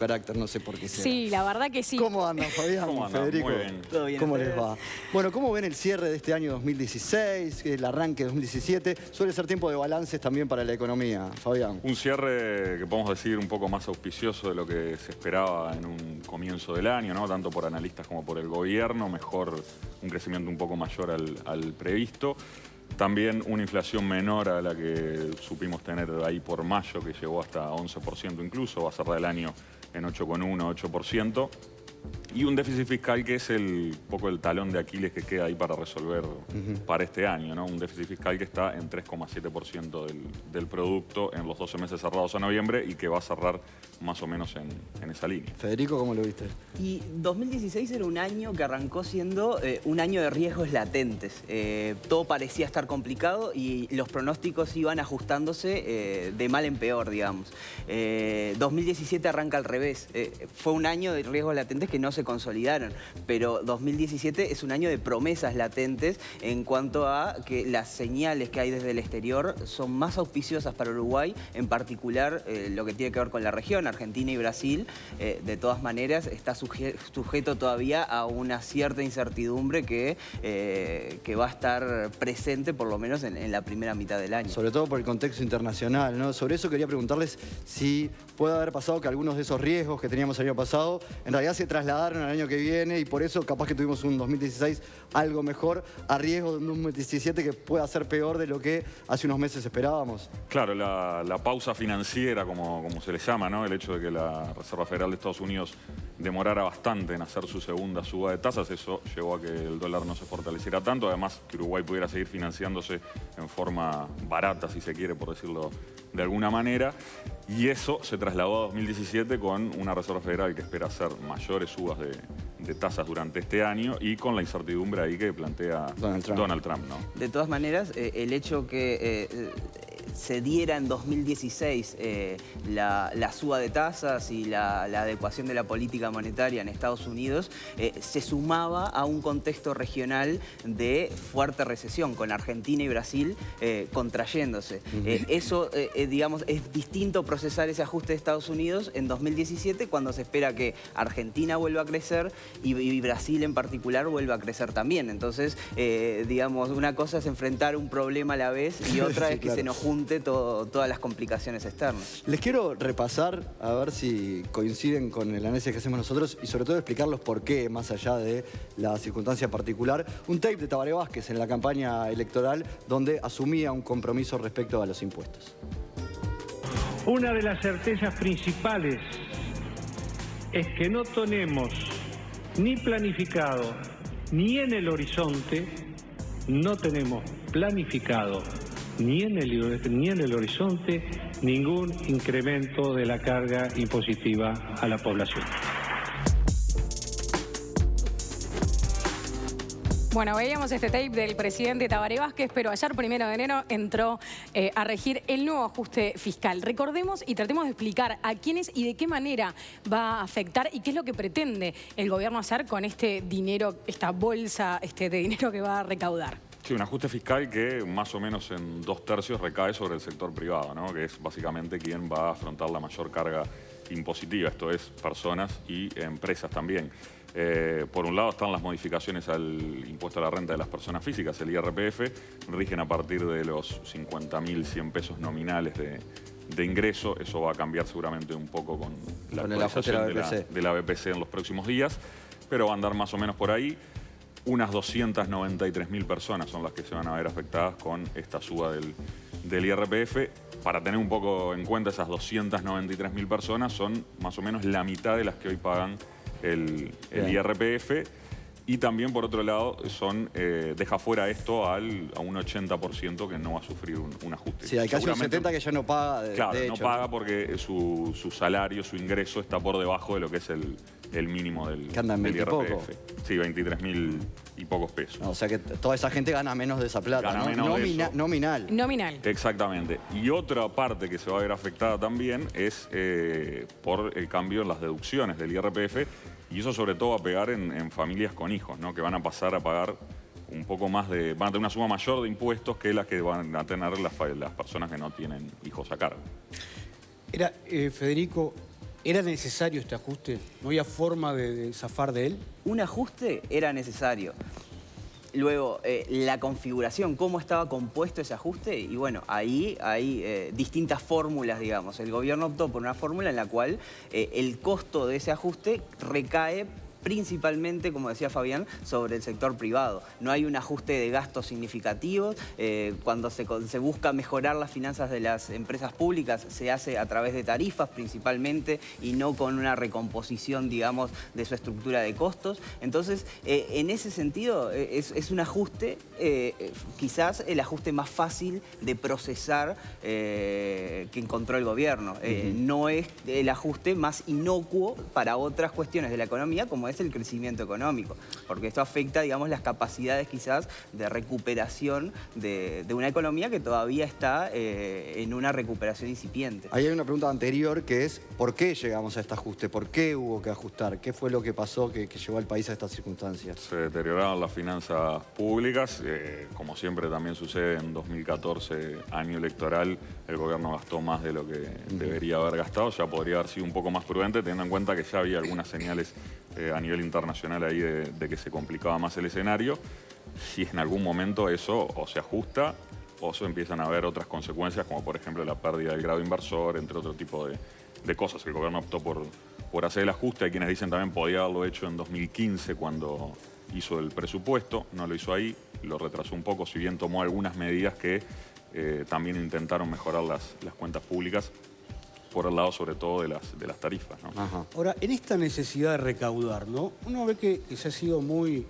carácter, no sé por qué será. Sí, la verdad que sí. ¿Cómo andan, Fabián? ¿Cómo andan? Federico? Muy bien. ¿Todo bien? ¿Cómo les va? Bueno, ¿cómo ven el cierre de este año 2016, el arranque de 2017? Suele ser tiempo de balances también para la economía, Fabián. Un cierre que podemos decir un poco más auspicioso de lo que se esperaba en un comienzo del año, ¿no? Tanto por analistas como por el gobierno, mejor, un crecimiento un poco mayor al previsto. También una inflación menor a la que supimos tener ahí por mayo, que llegó hasta 11% incluso, va a cerrar el año en 8,1, 8%. Y un déficit fiscal que es poco el talón de Aquiles que queda ahí para resolver para este año, ¿no? Un déficit fiscal que está en 3,7% del producto en los 12 meses cerrados a noviembre y que va a cerrar más o menos en esa línea. Federico, ¿cómo lo viste? Y 2016 era un año que arrancó siendo un año de riesgos latentes. Todo parecía estar complicado y los pronósticos iban ajustándose de mal en peor, digamos. 2017 arranca al revés. Fue un año de riesgos latentes que no se consolidaron, pero 2017 es un año de promesas latentes en cuanto a que las señales que hay desde el exterior son más auspiciosas para Uruguay, en particular lo que tiene que ver con la región, Argentina y Brasil. De todas maneras está sujeto todavía a una cierta incertidumbre que va a estar presente por lo menos en la primera mitad del año. Sobre todo por el contexto internacional, ¿no? Sobre eso quería preguntarles si puede haber pasado que algunos de esos riesgos que teníamos el año pasado en realidad se trasladaron al año que viene y por eso capaz que tuvimos un 2016 algo mejor a riesgo de un 2017 que pueda ser peor de lo que hace unos meses esperábamos. Claro, la pausa financiera, como se le llama, ¿no? El hecho de que la Reserva Federal de Estados Unidos demorara bastante en hacer su segunda suba de tasas, eso llevó a que el dólar no se fortaleciera tanto, además que Uruguay pudiera seguir financiándose en forma barata, si se quiere, por decirlo de alguna manera, y eso se trasladó a 2017 con una Reserva Federal que espera hacer mayores subas de tasas durante este año y con la incertidumbre ahí que plantea Donald Trump, ¿no? De todas maneras, el hecho que se diera en 2016 la suba de tasas y la adecuación de la política monetaria en Estados Unidos se sumaba a un contexto regional de fuerte recesión, con Argentina y Brasil contrayéndose. Eso, digamos, es distinto procesar ese ajuste de Estados Unidos en 2017 cuando se espera que Argentina vuelva a crecer y Brasil en particular vuelva a crecer también. Entonces, digamos, una cosa es enfrentar un problema a la vez y otra sí, es que claro, se nos junte todas las complicaciones externas. Les quiero repasar, a ver si coinciden con el análisis que hacemos nosotros y sobre todo explicarlos por qué, más allá de la circunstancia particular, un tape de Tabaré Vázquez en la campaña electoral donde asumía un compromiso respecto a los impuestos. Una de las certezas principales es que no tenemos ni planificado ni en el horizonte, no tenemos planificado ni en el horizonte ningún incremento de la carga impositiva a la población. Bueno, veíamos este tape del presidente Tabaré Vázquez, pero ayer, 1 de enero, entró a regir el nuevo ajuste fiscal. Recordemos y tratemos de explicar a quiénes y de qué manera va a afectar y qué es lo que pretende el gobierno hacer con este dinero, esta bolsa de dinero que va a recaudar. Sí, un ajuste fiscal que más o menos en 2/3 recae sobre el sector privado, ¿no? Que es básicamente quien va a afrontar la mayor carga impositiva, esto es, personas y empresas también. Por un lado están las modificaciones al impuesto a la renta de las personas físicas, el IRPF, rigen a partir de los 50.100 pesos nominales de ingreso. Eso va a cambiar seguramente un poco con la actualización de la BPC en los próximos días, pero va a andar más o menos por ahí. Unas 293.000 personas son las que se van a ver afectadas con esta suba del IRPF. Para tener un poco en cuenta, esas 293.000 personas son más o menos la mitad de las que hoy pagan el IRPF. Y también, por otro lado, deja fuera esto a un 80% que no va a sufrir un ajuste. Sí, hay casi un 70% que ya no paga. Claro, de no hecho, paga porque su salario, su ingreso está por debajo de lo que es el mínimo del IRPF. Poco. Sí, 23.000 y pocos pesos. No, o sea que toda esa gente gana menos de esa plata, Gana ¿no? menos de eso. Nominal. Nominal. Exactamente. Y otra parte que se va a ver afectada también es por el cambio en las deducciones del IRPF, y eso sobre todo va a pegar en familias con hijos, ¿no? Que van a pasar a pagar un poco más van a tener una suma mayor de impuestos que las que van a tener las personas que no tienen hijos a cargo. Federico, ¿Era necesario este ajuste? ¿No había forma de zafar de él? Un ajuste era necesario. Luego, la configuración, cómo estaba compuesto ese ajuste, y bueno, ahí hay distintas fórmulas, digamos. El gobierno optó por una fórmula en la cual el costo de ese ajuste recae principalmente, como decía Fabián, sobre el sector privado. No hay un ajuste de gastos significativos. Cuando se busca mejorar las finanzas de las empresas públicas, se hace a través de tarifas principalmente y no con una recomposición, digamos, de su estructura de costos. Entonces, en ese sentido, es un ajuste, quizás el ajuste más fácil de procesar que encontró el gobierno. No es el ajuste más inocuo para otras cuestiones de la economía, como es el crecimiento económico, porque esto afecta, digamos, las capacidades quizás de recuperación de una economía que todavía está en una recuperación incipiente. Ahí hay una pregunta anterior que es ¿por qué llegamos a este ajuste? ¿Por qué hubo que ajustar? ¿Qué fue lo que pasó que llevó al país a estas circunstancias? Se deterioraron las finanzas públicas, como siempre también sucede en 2014, año electoral, el gobierno gastó más de lo que debería haber gastado. Ya podría haber sido un poco más prudente, teniendo en cuenta que ya había algunas señales a nivel internacional ahí de que se complicaba más el escenario. Si en algún momento eso o se ajusta o se empiezan a haber otras consecuencias, como por ejemplo la pérdida del grado inversor, entre otro tipo de cosas. El gobierno optó por hacer el ajuste. Hay quienes dicen también podía haberlo hecho en 2015 cuando hizo el presupuesto. No lo hizo ahí, lo retrasó un poco, si bien tomó algunas medidas que también intentaron mejorar las cuentas públicas, por el lado sobre todo de las tarifas, ¿no? Ajá. Ahora, en esta necesidad de recaudar, ¿no? Uno ve que se ha sido muy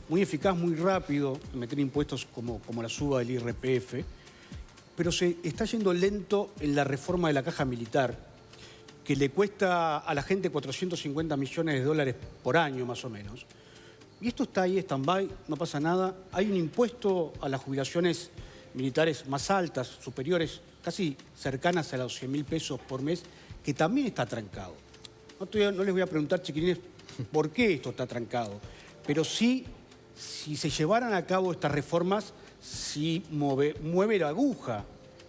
eficaz, muy rápido en meter impuestos como la suba del IRPF, pero se está yendo lento en la reforma de la caja militar, que le cuesta a la gente 450 millones de dólares por año, más o menos. Y esto está ahí, stand-by, no pasa nada. Hay un impuesto a las jubilaciones militares más altas, superiores, casi cercanas a los 100.000 pesos por mes, que también está trancado. No les voy a preguntar, chiquilines, por qué esto está trancado, pero sí, si se llevaran a cabo estas reformas, sí mueve la aguja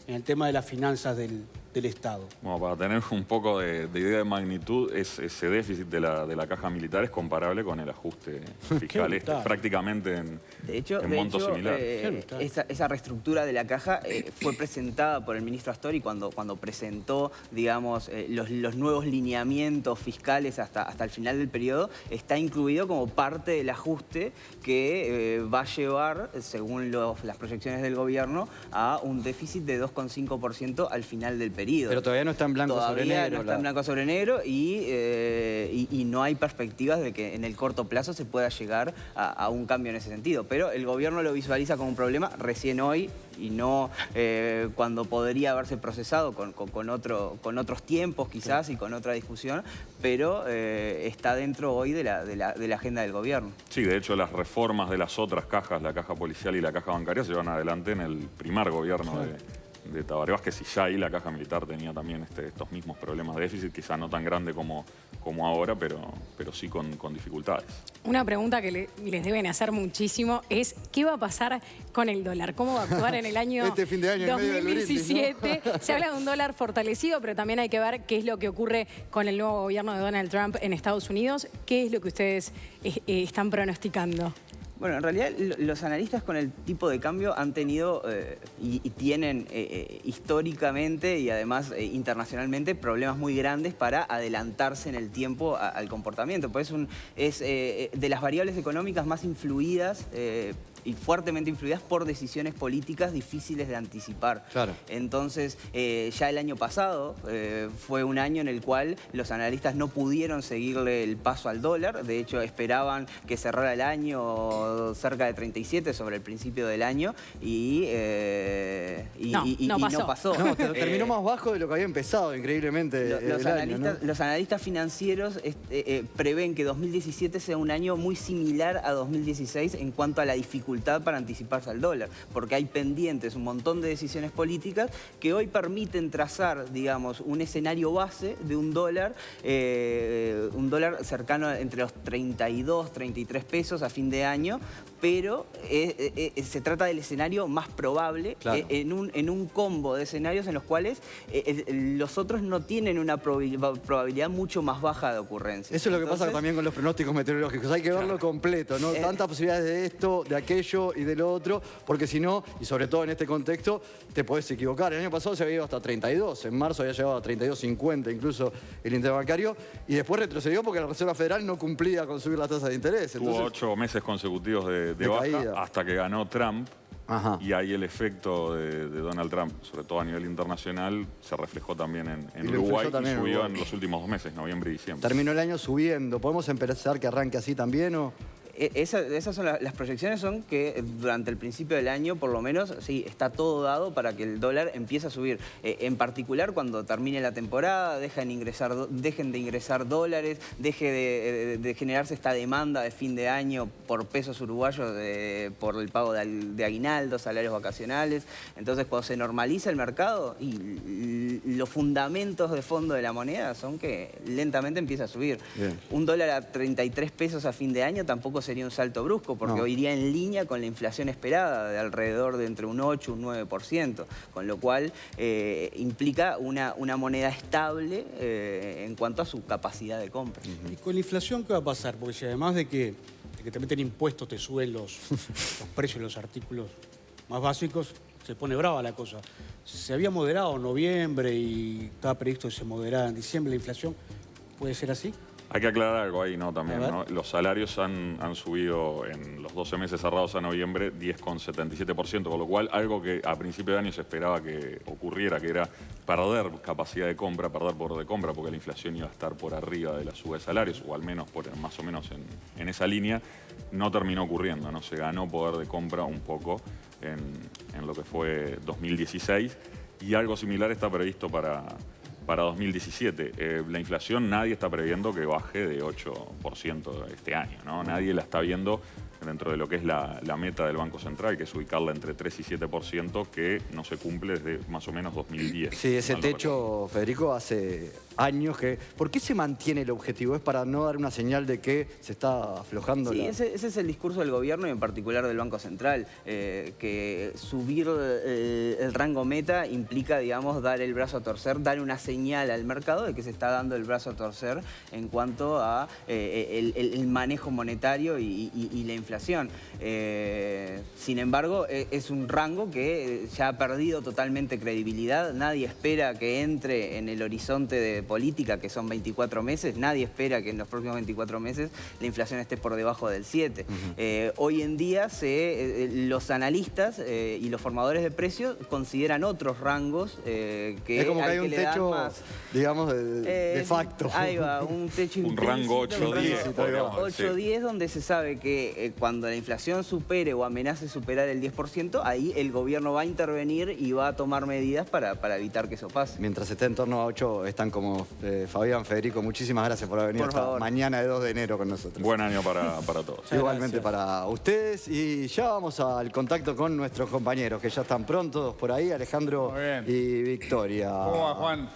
en el tema de las finanzas del Estado. Bueno, para tener un poco de idea de magnitud, ese déficit de la caja militar es comparable con el ajuste fiscal prácticamente en montos similares. Esa reestructura de la caja fue presentada por el ministro Astori cuando presentó, digamos, los nuevos lineamientos fiscales hasta el final del periodo. Está incluido como parte del ajuste que va a llevar, según las proyecciones del gobierno, a un déficit de 2,5% al final del periodo. Pero todavía no está en blanco sobre negro. Todavía no está en blanco sobre negro y no hay perspectivas de que en el corto plazo se pueda llegar a un cambio en ese sentido. Pero el gobierno lo visualiza como un problema recién hoy y no cuando podría haberse procesado con otros tiempos quizás y con otra discusión, pero está dentro hoy de la agenda del gobierno. Sí, de hecho las reformas de las otras cajas, la caja policial y la caja bancaria, se llevan adelante en el primer gobierno de Tabaré Vázquez, y ya ahí la caja militar tenía también estos mismos problemas de déficit, quizá no tan grande como ahora, pero sí con dificultades. Una pregunta que les deben hacer muchísimo es ¿qué va a pasar con el dólar? ¿Cómo va a actuar en el año este fin de año 2017? Brindis, ¿no? Se habla de un dólar fortalecido, pero también hay que ver qué es lo que ocurre con el nuevo gobierno de Donald Trump en Estados Unidos. ¿Qué es lo que ustedes están pronosticando? Bueno, en realidad los analistas con el tipo de cambio han tenido y tienen históricamente y además internacionalmente problemas muy grandes para adelantarse en el tiempo al comportamiento. Pues es de las variables económicas más influidas y fuertemente influidas por decisiones políticas difíciles de anticipar. Claro. Entonces, ya el año pasado fue un año en el cual los analistas no pudieron seguirle el paso al dólar. De hecho, esperaban que cerrara el año cerca de 37 sobre el principio del año y no pasó. No, terminó más bajo de lo que había empezado, increíblemente. Los analistas financieros prevén que 2017 sea un año muy similar a 2016 en cuanto a la dificultad para anticiparse al dólar, porque hay pendientes un montón de decisiones políticas que hoy permiten trazar, digamos, un escenario base de un dólar un dólar cercano entre los 32, 33 pesos a fin de año, pero se trata del escenario más probable, claro, en un combo de escenarios en los cuales los otros no tienen una probabilidad mucho más baja de ocurrencia. Eso es lo que pasa también con los pronósticos meteorológicos. Hay que verlo completo, ¿no? Tantas posibilidades de esto, de aquello y de lo otro, porque si no, y sobre todo en este contexto, te podés equivocar. El año pasado se había ido hasta 32, en marzo había llegado a 32,50 incluso el interbancario, y después retrocedió porque la Reserva Federal no cumplía con subir las tasas de interés. Tuvo 8 meses consecutivos de baja caída, hasta que ganó Trump. Ajá. Y ahí el efecto de Donald Trump, sobre todo a nivel internacional, se reflejó también en Uruguay y subió en los últimos 2 meses, noviembre y diciembre. Terminó el año subiendo. ¿Podemos empezar que arranque así también o...? Esas son las proyecciones, son que durante el principio del año, por lo menos, sí, está todo dado para que el dólar empiece a subir. En particular, cuando termine la temporada, dejen de ingresar dólares, deje de generarse esta demanda de fin de año por pesos uruguayos, por el pago de aguinaldos, salarios vacacionales. Entonces, cuando se normaliza el mercado, y los fundamentos de fondo de la moneda son que lentamente empieza a subir. Bien. Un dólar a 33 pesos a fin de año tampoco sería un salto brusco, porque no, iría en línea con la inflación esperada, de alrededor de entre un 8 y un 9%, con lo cual implica una moneda estable en cuanto a su capacidad de compra. ¿Y con la inflación qué va a pasar? Porque si además de que te meten impuestos, te suben los precios de los artículos más básicos, se pone brava la cosa. Se había moderado en noviembre y estaba previsto que se moderara en diciembre la inflación. ¿Puede ser así? Hay que aclarar algo ahí, ¿no? También, ¿no? Los salarios han subido en los 12 meses cerrados a noviembre 10,77%, con lo cual algo que a principio de año se esperaba que ocurriera, que era perder capacidad de compra, perder poder de compra, porque la inflación iba a estar por arriba de la suba de salarios, o al menos más o menos en esa línea, no terminó ocurriendo, ¿no? Se ganó poder de compra un poco en lo que fue 2016, y algo similar está previsto para 2017. La inflación nadie está previendo que baje de 8% este año, ¿no? Nadie la está viendo dentro de lo que es la meta del Banco Central, que es ubicarla entre 3 y 7%, que no se cumple desde más o menos 2010. Sí, ese techo, Federico, hace años que... ¿Por qué se mantiene el objetivo? ¿Es para no dar una señal de que se está aflojando? Sí, ese es el discurso del gobierno y en particular del Banco Central, que subir el rango meta implica, digamos, dar el brazo a torcer, dar una señal al mercado de que se está dando el brazo a torcer en cuanto a el manejo monetario y la inflación. Sin embargo, es un rango que ya ha perdido totalmente credibilidad. Nadie espera que entre en el horizonte de política, que son 24 meses. Nadie espera que en los próximos 24 meses la inflación esté por debajo del 7. Hoy en día los analistas y los formadores de precios consideran otros rangos que es como que hay un techo, más, digamos, de facto. Ahí va, un techo un rango 8-10. 8-10, donde se sabe que cuando la inflación supere o amenace superar el 10%, ahí el gobierno va a intervenir y va a tomar medidas para evitar que eso pase. Mientras esté en torno a 8, están como Fabián, Federico, muchísimas gracias por haber venido esta mañana de 2 de enero con nosotros. Buen año para todos. Igualmente para ustedes, y ya vamos al contacto con nuestros compañeros que ya están prontos por ahí, Alejandro y Victoria. ¿Cómo va, Juan?